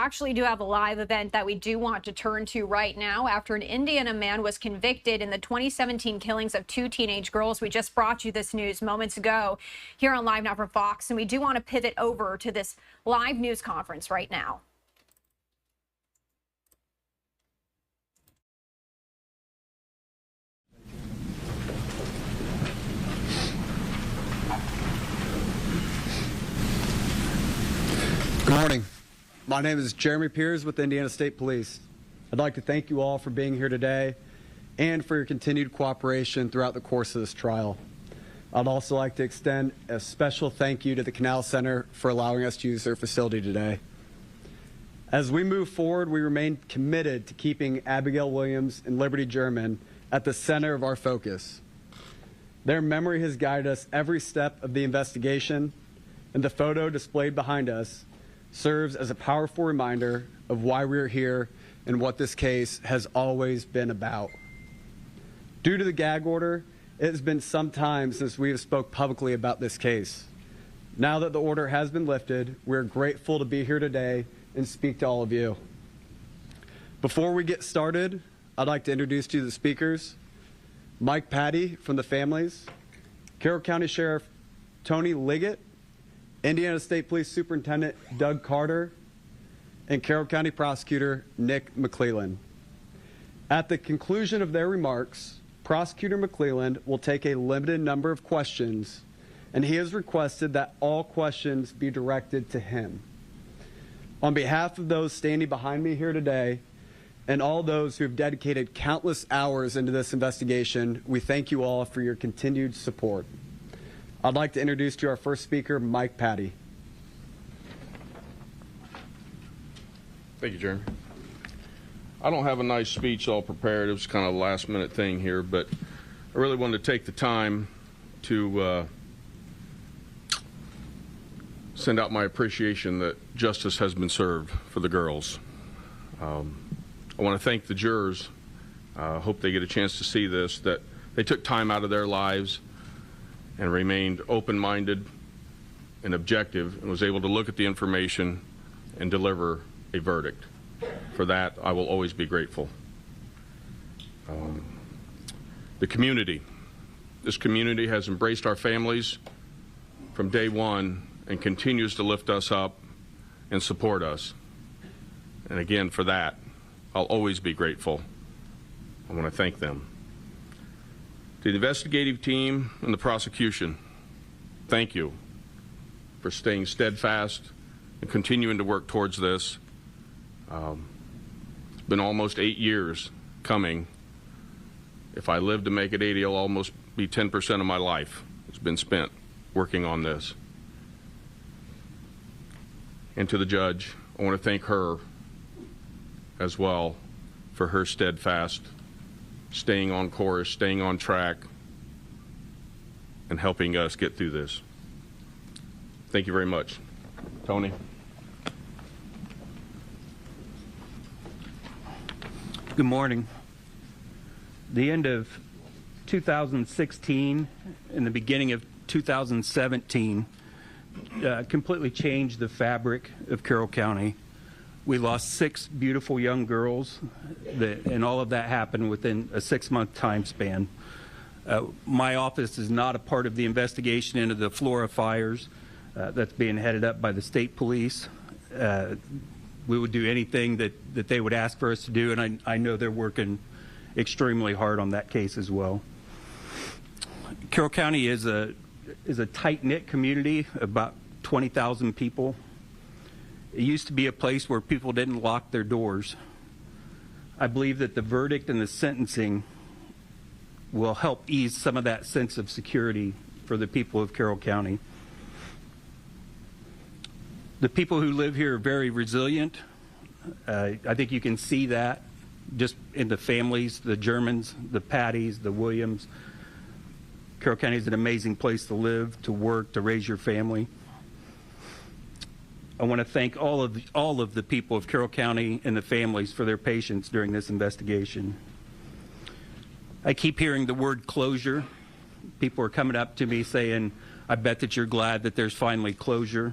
actually do have a live event that we do want to turn to right now. After an Indiana man was convicted in the 2017 killings of 2 teenage girls, we just brought you this news moments ago here on LiveNOW from Fox, and we do want to pivot over to this live news conference right now. Good morning. My name is Jeremy Piers with the Indiana State Police. I'd like to thank you all for being here today and for your continued cooperation throughout the course of this trial. I'd also like to extend a special thank you to the Canal Center for allowing us to use their facility today. As we move forward, we remain committed to keeping Abigail Williams and Liberty German at the center of our focus. Their memory has guided us every step of the investigation, and the photo displayed behind us serves as a powerful reminder of why we're here and what this case has always been about. Due to the gag order, it has been some time since we have spoke publicly about this case. Now that the order has been lifted, we're grateful to be here today and speak to all of you. Before we get started, I'd like to introduce to you the speakers: Mike Patty from the families, Carroll County Sheriff Tony Liggett, Indiana State Police Superintendent Doug Carter, and Carroll County Prosecutor Nick McClelland. At the conclusion of their remarks, Prosecutor McClelland will take a limited number of questions, and he has requested that all questions be directed to him. On behalf of those standing behind me here today and all those who have dedicated countless hours into this investigation, we thank you all for your continued support. I'd like to introduce to you our first speaker, Mike Patty. Thank you, Jeremy. I don't have a nice speech all prepared. It was kind of a last-minute thing here, but I really wanted to take the time to send out my appreciation that justice has been served for the girls. I want to thank the jurors. I hope they get a chance to see this, that they took time out of their lives and remained open-minded and objective and was able to look at the information and deliver a verdict. For that, I will always be grateful. The community. This community has embraced our families from day one and continues to lift us up and support us. And again, for that, I'll always be grateful. I want to thank them. To the investigative team and the prosecution, thank you for staying steadfast and continuing to work towards this. It's been almost 8 years coming. If I live to make it 80, it'll almost be 10% of my life has been spent working on this. And to the judge, I want to thank her as well for her steadfast staying on course, staying on track, and helping us get through this. Thank you very much. Tony. Good morning. The end of 2016 and the beginning of 2017 completely changed the fabric of Carroll County. We lost 6 beautiful young girls, and all of that happened within a 6-month time span. My office is not a part of the investigation into the Flora fires that's being headed up by the state police. We would do anything that they would ask for us to do, and I know they're working extremely hard on that case as well. Carroll County is a tight-knit community, about 20,000 people. It used to be a place where people didn't lock their doors. I believe that the verdict and the sentencing will help ease some of that sense of security for the people of Carroll County. The people who live here are very resilient. I think you can see that just in the families, the Germans, the Patties, the Williams. Carroll County is an amazing place to live, to work, to raise your family. I want to thank all of the people of Carroll County and the families for their patience during this investigation. I keep hearing the word closure. People are coming up to me saying, I bet that you're glad that there's finally closure.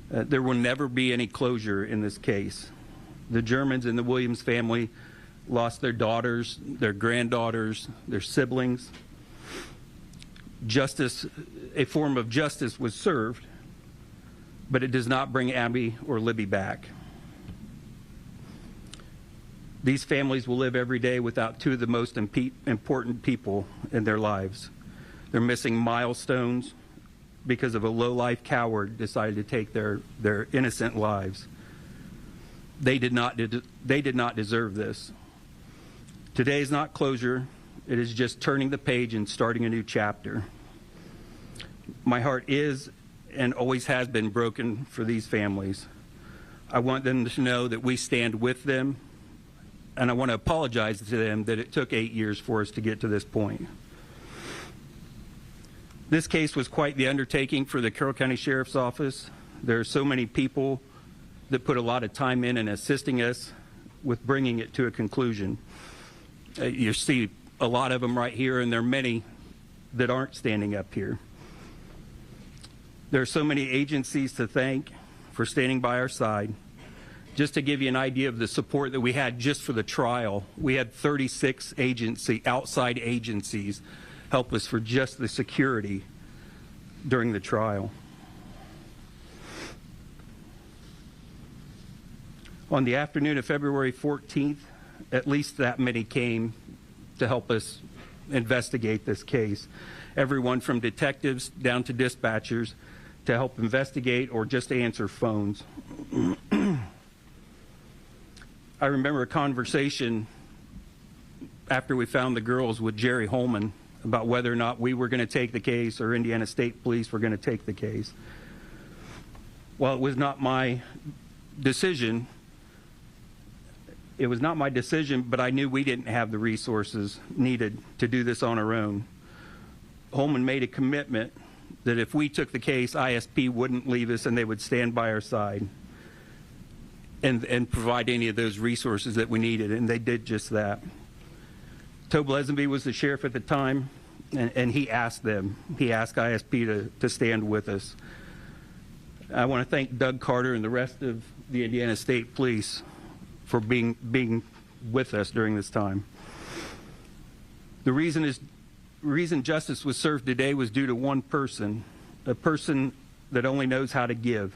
There will never be any closure in this case. The Germans in the Williams family lost their daughters, their granddaughters, their siblings. Justice, a form of justice was served, but it does not bring Abby or Libby back. These families will live every day without two of the most important people in their lives. They're missing milestones because of a low-life coward decided to take their innocent lives. They did not deserve this. Today is not closure. It is just turning the page and starting a new chapter. My heart is and always has been broken for these families. I want them to know that we stand with them, and I want to apologize to them that it took 8 years for us to get to this point. This case was quite the undertaking for the Carroll County Sheriff's Office. There are so many people that put a lot of time in assisting us with bringing it to a conclusion. You see a lot of them right here, and there are many that aren't standing up here. There are so many agencies to thank for standing by our side. Just to give you an idea of the support that we had just for the trial, we had 36 outside agencies help us for just the security during the trial. On the afternoon of February 14th, at least that many came to help us investigate this case. Everyone from detectives down to dispatchers to help investigate or just answer phones. I remember a conversation after we found the girls with Jerry Holman about whether or not we were going to take the case or Indiana State Police were going to take the case. Well, it was not my decision. It was not my decision, but I knew we didn't have the resources needed to do this on our own. Holman made a commitment that if we took the case, ISP wouldn't leave us and they would stand by our side and provide any of those resources that we needed, and they did just that. Tobe Lesenby was the sheriff at the time, and he asked ISP to stand with us. I want to thank Doug Carter and the rest of the Indiana State Police for being with us during this time. The reason justice was served today was due to one person, a person that only knows how to give.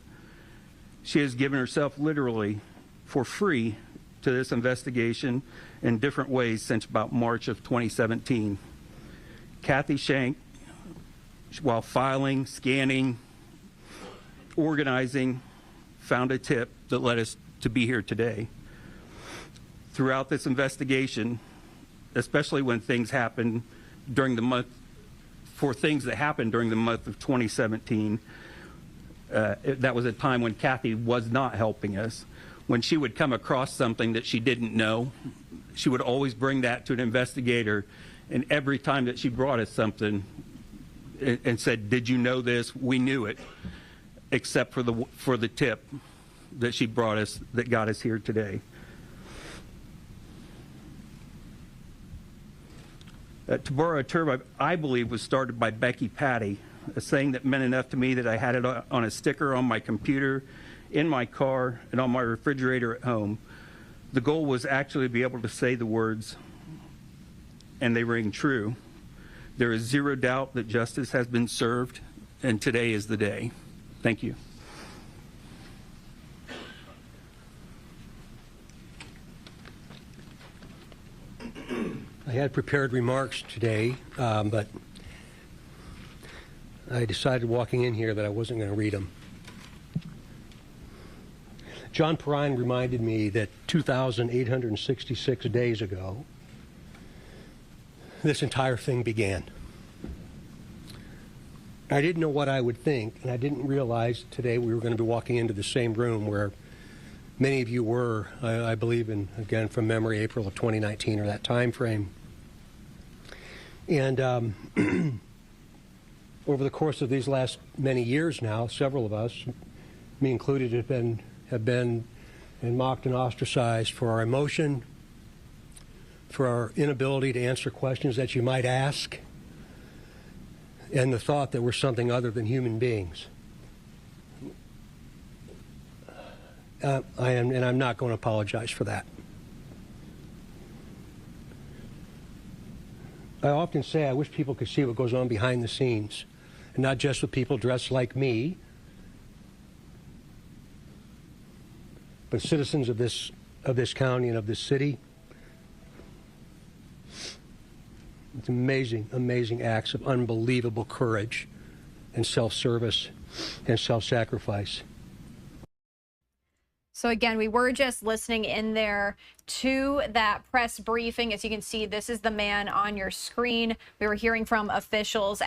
She has given herself literally for free to this investigation in different ways since about March of 2017. Kathy Shank, while filing, scanning, organizing, found a tip that led us to be here today. Throughout this investigation, especially when things happened during the month, for things that happened during the month of 2017, that was a time when Kathy was not helping us. When she would come across something that she didn't know, she would always bring that to an investigator, and every time that she brought us something and said, "Did you know this?" we knew it, except for the tip that she brought us that got us here today. To borrow a term I believe was started by Becky Patty, a saying that meant enough to me that I had it on a sticker on my computer, in my car, and on my refrigerator at home. The goal was actually to be able to say the words, and they ring true. There is zero doubt that justice has been served, and today is the day. Thank you. I had prepared remarks today, but I decided walking in here that I wasn't going to read them. John Perrine reminded me that 2,866 days ago, this entire thing began. I didn't know what I would think, and I didn't realize today we were going to be walking into the same room where many of you were, I believe, again, from memory, April of 2019 or that time frame. And over the course of these last many years now, several of us, me included, have been mocked and ostracized for our emotion, for our inability to answer questions that you might ask, and the thought that we're something other than human beings. and I'm not going to apologize for that. I often say I wish people could see what goes on behind the scenes, and not just with people dressed like me, but citizens of this county and of this city. It's amazing, amazing acts of unbelievable courage and self-service and self-sacrifice. So again, we were just listening in there to that press briefing. As you can see, this is the man on your screen. We were hearing from officials